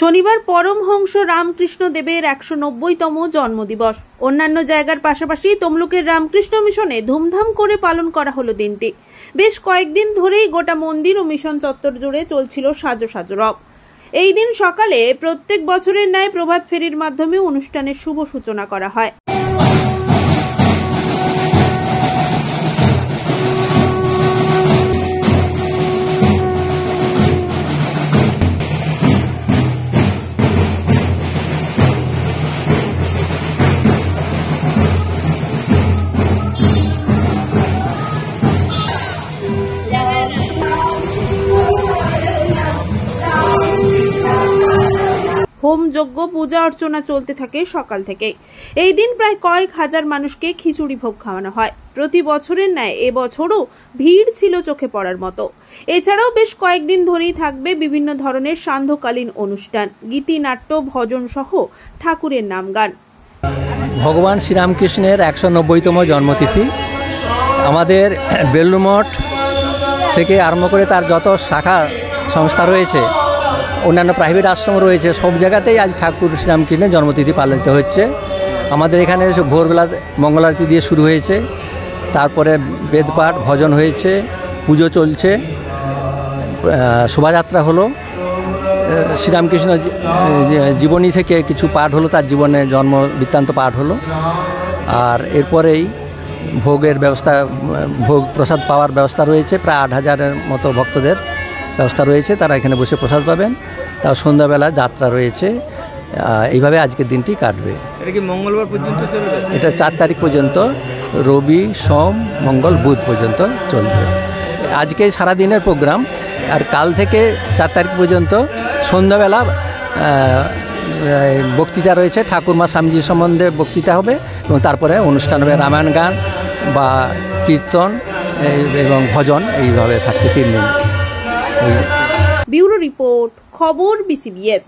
শনিবার পরমহংস রামকৃষ্ণ দেবের 190তম জন্মদিবস। অন্যান্য জায়গার পাশাপাশি তমলুকের রামকৃষ্ণ মিশনে ধুমধাম করে পালন করা হলো দিনটি। বেশ কয়েকদিন ধরেই গোটা মন্দির ও মিশন চত্বর জুড়ে চলছিল সাজো সাজো রব। এই দিন সকালে প্রত্যেক বছরের ন্যায় প্রভাত ফেরির মাধ্যমে অনুষ্ঠানের শুভ সূচনা করা হয়। হোম যজ্ঞ পূজা অর্চনা চলতে থাকে সকাল থেকে। এই দিন প্রায় কয়েক হাজার মানুষকে খিচুড়ি ভোগ খাওয়ানো হয়। প্রতি বছরের ন্যায় এবছরও ভিড় ছিল চোখে পড়ার মতো। এছাড়াও বেশ কয়েকদিন ধরেই থাকবে বিভিন্ন ধরনের সান্ধ্যকালীন অনুষ্ঠান, গীতিনাট্য, ভজন সহ ঠাকুরের নাম গান। ভগবান শ্রীরামকৃষ্ণের 190তম জন্মতিথি। আমাদের বেলুড়মঠ থেকে আরম্ভ করে তার যত শাখা সংস্থা রয়েছে, অন্যান্য প্রাইভেট আশ্রম রয়েছে, সব জায়গাতেই আজ ঠাকুর শ্রীরামকৃষ্ণের জন্মতিথি পালিত হচ্ছে। আমাদের এখানে ভোরবেলা মঙ্গল আরতি দিয়ে শুরু হয়েছে, তারপরে বেদপাঠ, ভজন হয়েছে, পুজো চলছে, শোভাযাত্রা হলো, শ্রীরামকৃষ্ণ জীবনী থেকে কিছু পাঠ হলো, তার জীবনে জন্ম বৃত্তান্ত পাঠ হলো। আর এরপরেই ভোগের ব্যবস্থা, ভোগ প্রসাদ পাওয়ার ব্যবস্থা রয়েছে। প্রায় 8,000-এর মতো ভক্তদের ব্যবস্থা রয়েছে, তারা এখানে বসে প্রসাদ পাবেন। তাও সন্ধ্যাবেলা যাত্রা রয়েছে। এইভাবে আজকের দিনটি কাটবে। এটা কি মঙ্গলবার পর্যন্ত চলবে? এটা 4 তারিখ পর্যন্ত, রবি, সোম, মঙ্গল, বুধ পর্যন্ত চলবে। আজকে সারাদিনের প্রোগ্রাম। আর কাল থেকে 4 তারিখ পর্যন্ত সন্ধ্যাবেলা বক্তৃতা রয়েছে, ঠাকুরমা স্বামীজি সম্বন্ধে বক্তৃতা হবে এবং তারপরে অনুষ্ঠান হবে রামায়ণ গান বা কীর্তন এবং ভজন। এইভাবে থাকছে 3 দিন। ব্যুরো রিপোর্ট, খবর BCBS।